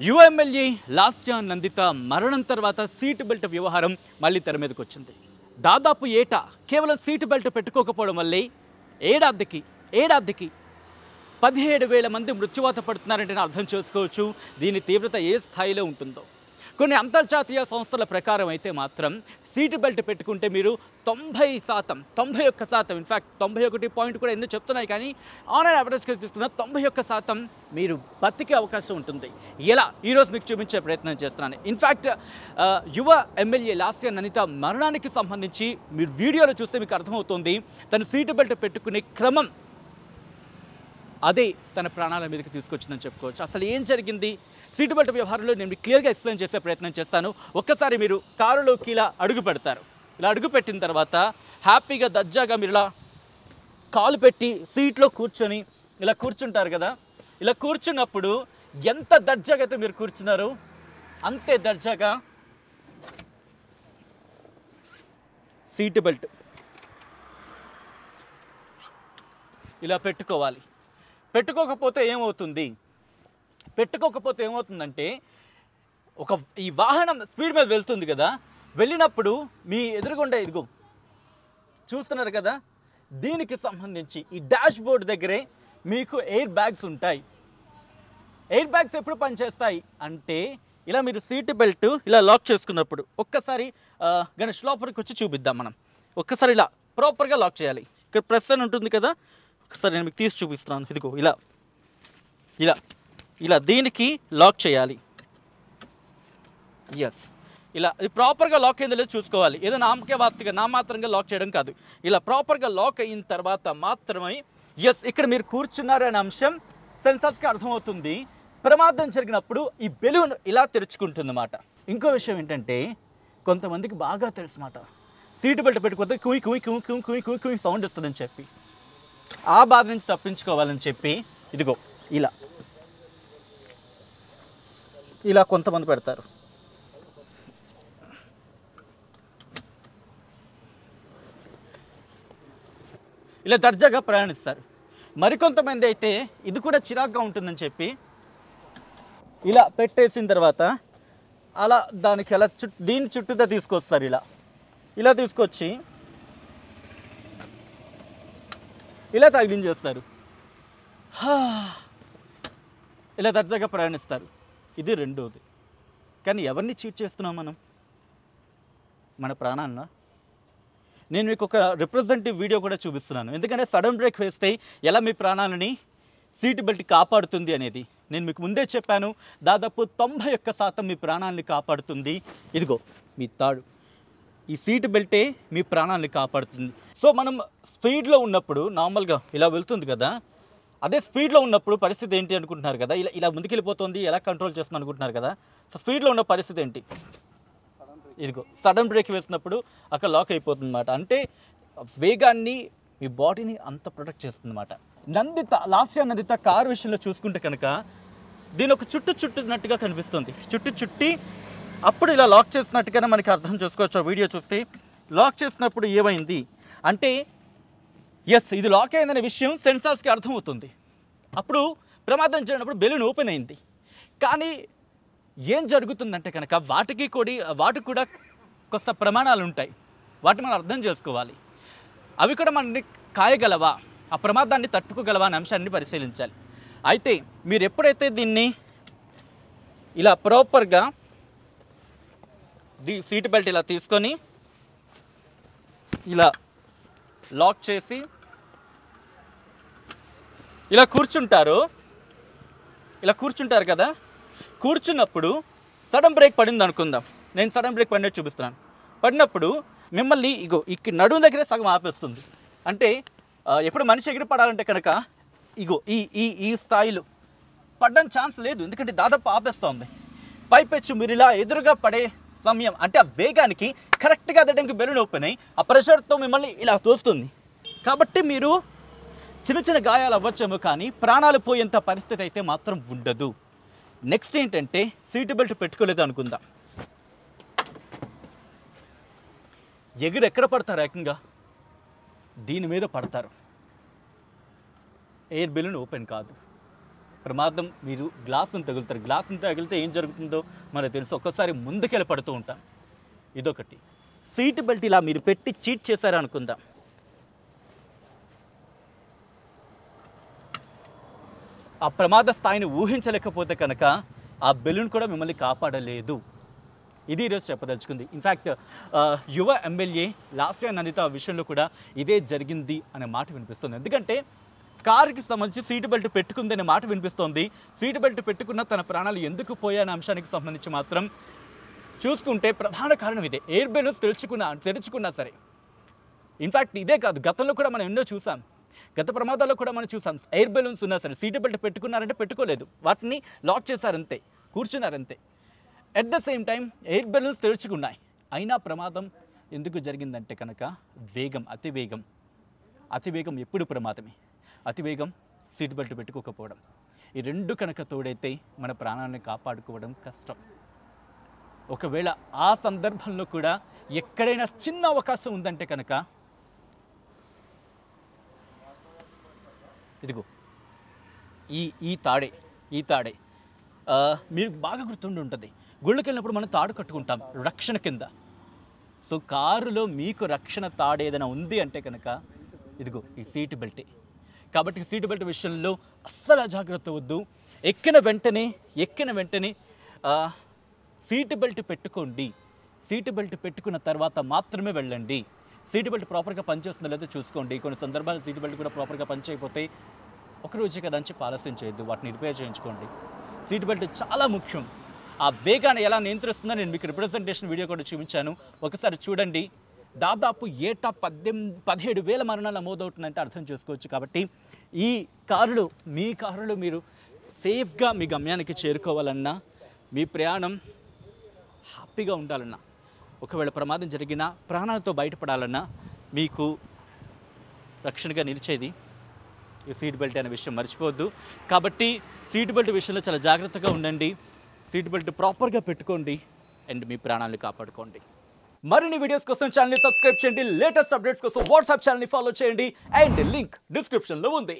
యువ ఎమ్మెల్యే లాస్యా నందిత మరణం తర్వాత సీటు బెల్ట్ వ్యవహారం మళ్ళీ తెర మీదకి వచ్చింది. దాదాపు ఏటా కేవలం సీటు బెల్ట్ పెట్టుకోకపోవడం వల్లే ఏడాదికి 17,000 మంది మృత్యువాత పడుతున్నారంటే అర్థం చేసుకోవచ్చు దీని తీవ్రత ఏ స్థాయిలో ఉంటుందో. కొన్ని అంతర్జాతీయ సంస్థల ప్రకారం అయితే మాత్రం సీటు బెల్ట్ పెట్టుకుంటే మీరు 91% ఇన్ఫ్యాక్ట్ 91 పాయింట్ కూడా ఎందుకు చెప్తున్నాయి, కానీ ఆన్ అండ్ యావరేజ్గా తీసుకున్న 91% మీరు బతికే అవకాశం ఉంటుంది. ఎలా ఈరోజు మీకు చూపించే ప్రయత్నం చేస్తున్నాను. ఇన్ఫ్యాక్ట్ యువ ఎమ్మెల్యే లాస్యా నందిత మరణానికి సంబంధించి మీరు వీడియోలో చూస్తే మీకు అర్థమవుతుంది తను సీటు బెల్ట్ పెట్టుకునే క్రమం అదే తన ప్రాణాల మీదకి తీసుకొచ్చిందని చెప్పుకోవచ్చు. అసలు ఏం జరిగింది సీటు బెల్ట్ వ్యవహారంలో నేను మీకు క్లియర్గా ఎక్స్ప్లెయిన్ చేసే ప్రయత్నం చేస్తాను. ఒక్కసారి మీరు కారులోకి ఇలా అడుగు పెడతారు. ఇలా అడుగు పెట్టిన తర్వాత హ్యాపీగా దర్జాగా మీరు ఇలా కాలు పెట్టి సీట్లో కూర్చొని ఇలా కూర్చుంటారు కదా. ఇలా కూర్చున్నప్పుడు ఎంత దర్జాగా అయితే మీరు కూర్చున్నారో అంతే దర్జాగా సీటు బెల్ట్ ఇలా పెట్టుకోవాలి. పెట్టుకోకపోతే ఏమవుతుందంటే ఈ వాహనం స్పీడ్ మీద వెళ్తుంది కదా, వెళ్ళినప్పుడు మీ ఎదురుగుండా ఇదిగో చూస్తున్నారు కదా, దీనికి సంబంధించి ఈ డాష్ బోర్డ్ దగ్గరే మీకు ఎయిర్ బ్యాగ్స్ ఉంటాయి. ఎయిర్ బ్యాగ్స్ ఎప్పుడు పనిచేస్తాయి అంటే ఇలా మీరు సీట్ బెల్ట్ ఇలా లాక్ చేసుకున్నప్పుడు ఒక్కసారి గణేష్ లోపలికి వచ్చి చూపిద్దాం. మనం ఒక్కసారి ఇలా ప్రాపర్గా లాక్ చేయాలి. ఇక్కడ ప్రెస్ అని ఉంటుంది కదా, ఒకసారి నేను మీకు తీసి చూపిస్తున్నాను. ఇదిగో ఇలా ఇలా ఇలా దీనికి లాక్ చేయాలి. ఎస్, ఇలా ఇది ప్రాపర్గా లాక్ అయిందో లేదో చూసుకోవాలి. ఏదో నామాత్రంగా లాక్ చేయడం కాదు. ఇలా ప్రాపర్గా లాక్ అయిన తర్వాత మాత్రమే ఎస్ ఇక్కడ మీరు కూర్చున్నారు అనే అంశం సెన్సార్స్కి అర్థమవుతుంది. ప్రమాదం జరిగినప్పుడు ఈ బెలూన్ ఇలా తెరుచుకుంటుంది అన్నమాట. ఇంకో విషయం ఏంటంటే కొంతమందికి బాగా తెలుసు మాట, సీటు బెల్ట్ పెట్టుకోతే కుయ్ కుయ్ కుయ్ కుయ్ కుయ్ కుయ్ కుయ్ సౌండ్ వస్తుందని చెప్పి ఆ బాధ నుంచి తప్పించుకోవాలని చెప్పి ఇదిగో ఇలా కొంతమంది పెడతారు. ఇలా దర్జాగా ప్రయాణిస్తారు. మరికొంతమంది అయితే ఇది కూడా చిరాగ్గా ఉంటుందని చెప్పి ఇలా పెట్టేసిన తర్వాత అలా దానికి అలా దీని చుట్టూతో తీసుకొస్తారు. ఇలా తీసుకొచ్చి ఇలా తగిలించేస్తారు. ఇలా దర్జాగా ప్రయాణిస్తారు. ఇది రెండోది. కానీ ఎవరిని చీట్ చేస్తున్నాం మనం? మన ప్రాణాన్న. నేను మీకు ఒక రిప్రజెంటేటివ్ వీడియో కూడా చూపిస్తున్నాను. ఎందుకంటే సడన్ బ్రేక్ వేస్తే ఎలా మీ ప్రాణాలని సీటు బెల్ట్ కాపాడుతుంది అనేది నేను మీకు ముందే చెప్పాను. దాదాపు 91% మీ ప్రాణాలని కాపాడుతుంది. ఇదిగో మీ తాడు, ఈ సీటు బెల్టే మీ ప్రాణాలని కాపాడుతుంది. సో మనం స్పీడ్లో ఉన్నప్పుడు నార్మల్గా ఇలా వెళ్తుంది కదా, అదే స్పీడ్లో ఉన్నప్పుడు పరిస్థితి ఏంటి అనుకుంటున్నారు కదా, ఇలా ముందుకెళ్ళిపోతుంది, ఎలా కంట్రోల్ చేస్తుంది అనుకుంటున్నారు కదా. సో స్పీడ్లో ఉన్న పరిస్థితి ఏంటి? ఇదిగో సడన్ బ్రేక్ వేసినప్పుడు అక్కడ లాక్ అయిపోతుంది అన్నమాట. అంటే వేగాన్ని మీ బాడీని అంత ప్రొటెక్ట్ చేస్తుంది అన్నమాట. లాస్యా నందిత కారు విషయంలో చూసుకుంటే కనుక దీని ఒక చుట్టున్నట్టుగా కనిపిస్తుంది. చుట్టి అప్పుడు ఇలా లాక్ చేసినట్టుగానే మనకి అర్థం చేసుకోవచ్చు. వీడియో చూస్తే లాక్ చేసినప్పుడు ఏమైంది అంటే ఎస్ ఇది లాక్ అయిందనే విషయం సెన్సార్స్కి అర్థమవుతుంది. అప్పుడు ప్రమాదం జరిగినప్పుడు బెలూన్ ఓపెన్ అయింది. కానీ ఏం జరుగుతుందంటే కనుక వాటికి కూడా కొంత ప్రమాణాలు ఉంటాయి. వాటిని మనం అర్థం చేసుకోవాలి. అవి కూడా మనల్ని కాయగలవా, ఆ ప్రమాదాన్ని తట్టుకోగలవా అనే అంశాన్ని పరిశీలించాలి. అయితే మీరు ఎప్పుడైతే దీన్ని ఇలా ప్రాపర్గా సీట్ బెల్ట్ ఇలా తీసుకొని ఇలా లాక్ చేసి ఇలా కూర్చుంటారు కదా, కూర్చున్నప్పుడు సడన్ బ్రేక్ పడింది అనుకుందాం. నేను సడన్ బ్రేక్ పడినట్టు చూపిస్తున్నాను. పడినప్పుడు మిమ్మల్ని ఇక్కడ నడుము దగ్గరే సగం ఆపేస్తుంది. అంటే ఎప్పుడు మనిషి ఎగిరి పడాలంటే కనుక ఈ స్థాయిలో పడ్డానికి ఛాన్స్ లేదు, ఎందుకంటే దాదాపు ఆపేస్తుంది. పైపెచ్చు మీరు ఇలా ఎదురుగా పడే సమయం అంటే ఆ వేగానికి కరెక్ట్గా అదే టైంకి బెలూన్ ఓపెన్ అయ్యి ఆ ప్రెషర్తో మిమ్మల్ని ఇలా తోస్తుంది. కాబట్టి మీరు చిన్న గాయాలు అవ్వచ్చేమో, కానీ ప్రాణాలు పోయేంత పరిస్థితి అయితే మాత్రం ఉండదు. నెక్స్ట్ ఏంటంటే సీటు బెల్ట్ పెట్టుకోలేదు అనుకుందాం, ఎక్కడ పడతారు? ఏకంగా దీని మీద పడతారు. ఎయిర్ బెలూన్ ఓపెన్ కాదు. ప్రమాదం మీరు గ్లాసును తగులుతారు. గ్లాసును తగిలితే ఏం జరుగుతుందో మనకు తెలుసు. ఒక్కసారి ముందుకెళ్ళి పడుతూ ఉంటాం. ఇదొకటి. సీట్ బెల్ట్ ఇలా మీరు పెట్టి చీట్ చేశారు అనుకుందాం. ఆ ప్రమాద స్థాయిని ఊహించలేకపోతే కనుక ఆ బెలూన్ కూడా మిమ్మల్ని కాపాడలేదు. ఇది ఈరోజు చెప్పదలుచుకుంది. ఇన్ఫ్యాక్ట్ యువ ఎమ్మెల్యే లాస్య నందిత విషయంలో కూడా ఇదే జరిగింది అనే మాట వినిపిస్తుంది. ఎందుకంటే కారుకి సంబంధించి సీటు బెల్ట్ పెట్టుకుంది అనే మాట వినిపిస్తోంది. సీటు బెల్ట్ పెట్టుకున్న తన ప్రాణాలు ఎందుకు పోయాయనే అంశానికి సంబంధించి మాత్రం చూసుకుంటే ప్రధాన కారణం ఇదే. ఎయిర్ బెలూన్స్ తెరుచుకున్నా సరే. ఇన్ఫ్యాక్ట్ ఇదే కాదు, గతంలో కూడా మనం ఎన్నో చూసాం. గత ప్రమాదాల్లో కూడా మనం చూసాం. ఎయిర్ బెలూన్స్ ఉన్నా సరే సీటు బెల్ట్ పెట్టుకున్నారంటే పెట్టుకోలేదు, వాటిని లాక్ చేశారంతే, కూర్చున్నారంతే. At the same time air balloons తెరుచుకున్నాయి. అయినా ప్రమాదం ఎందుకు జరిగిందంటే కనుక వేగం, అతివేగం ఎప్పుడు ప్రమాదమే. అతివేగం, సీట్ బెల్ట్ పెట్టుకోకపోవడం, ఈ రెండు కనుక తోడైతే మన ప్రాణాన్ని కాపాడుకోవడం కష్టం. ఒకవేళ ఆ సందర్భంలో కూడా ఎక్కడైనా చిన్న అవకాశం ఉందంటే కనుక ఇదిగో ఈ తాడే మీరు బాగా గుర్తుండి ఉంటుంది. గుళ్ళకి వెళ్ళినప్పుడు మనం తాడు కట్టుకుంటాం రక్షణ కింద. సో కారులో మీకు రక్షణ తాడు ఏదైనా ఉంది అంటే కనుక ఇదిగో ఈ సీట్ బెల్టే. కాబట్టి సీట్ బెల్ట్ విషయంలో అస్సలు అజాగ్రత్త వద్దు. ఎక్కిన వెంటనే సీట్ బెల్ట్ పెట్టుకోండి. సీట్ బెల్ట్ పెట్టుకున్న తర్వాత మాత్రమే వెళ్ళండి. సీట్ బెల్ట్ ప్రాపర్గా పనిచేస్తుందో లేదో చూసుకోండి. కొన్ని సందర్భాలు సీట్ బెల్ట్ కూడా ప్రాపర్గా పనిచేయకపోతే ఒకరోజే కదా అని చెప్పి ఆలస్యం చేయొద్దు, వాటిని రిపేర్ చేయించుకోండి. సీట్ బెల్ట్ చాలా ముఖ్యం. ఆ వేగాన్ని ఎలా నియంత్రిస్తుందో నేను మీకు రిప్రజెంటేషన్ వీడియో కూడా చూపించాను, ఒకసారి చూడండి. దాదాపు ఏటా 17,000 మరణాలు నమోదవుతుందంటే అర్థం చేసుకోవచ్చు. కాబట్టి మీ కారులో మీరు సేఫ్గా మీ గమ్యానికి చేరుకోవాలన్నా, మీ ప్రయాణం హ్యాపీగా ఉండాలన్నా, ఒకవేళ ప్రమాదం జరిగినా ప్రాణాలతో బయటపడాలన్నా మీకు రక్షణగా నిలిచేది ఈ సీట్ బెల్ట్ అనే విషయం మర్చిపోవద్దు. కాబట్టి సీట్ బెల్ట్ విషయంలో చాలా జాగ్రత్తగా ఉండండి. సీట్ బెల్ట్ ప్రాపర్గా పెట్టుకోండి అండ్ మీ ప్రాణాలను కాపాడుకోండి. మరిన్ని వీడియోస్ కోసం ఛానల్ని సబ్స్క్రైబ్ చేయండి. లేటెస్ట్ అప్డేట్స్ కోసం వాట్సాప్ ఛానల్ని ఫాలో చేయండి అండ్ లింక్ డిస్క్రిప్షన్లో ఉంది.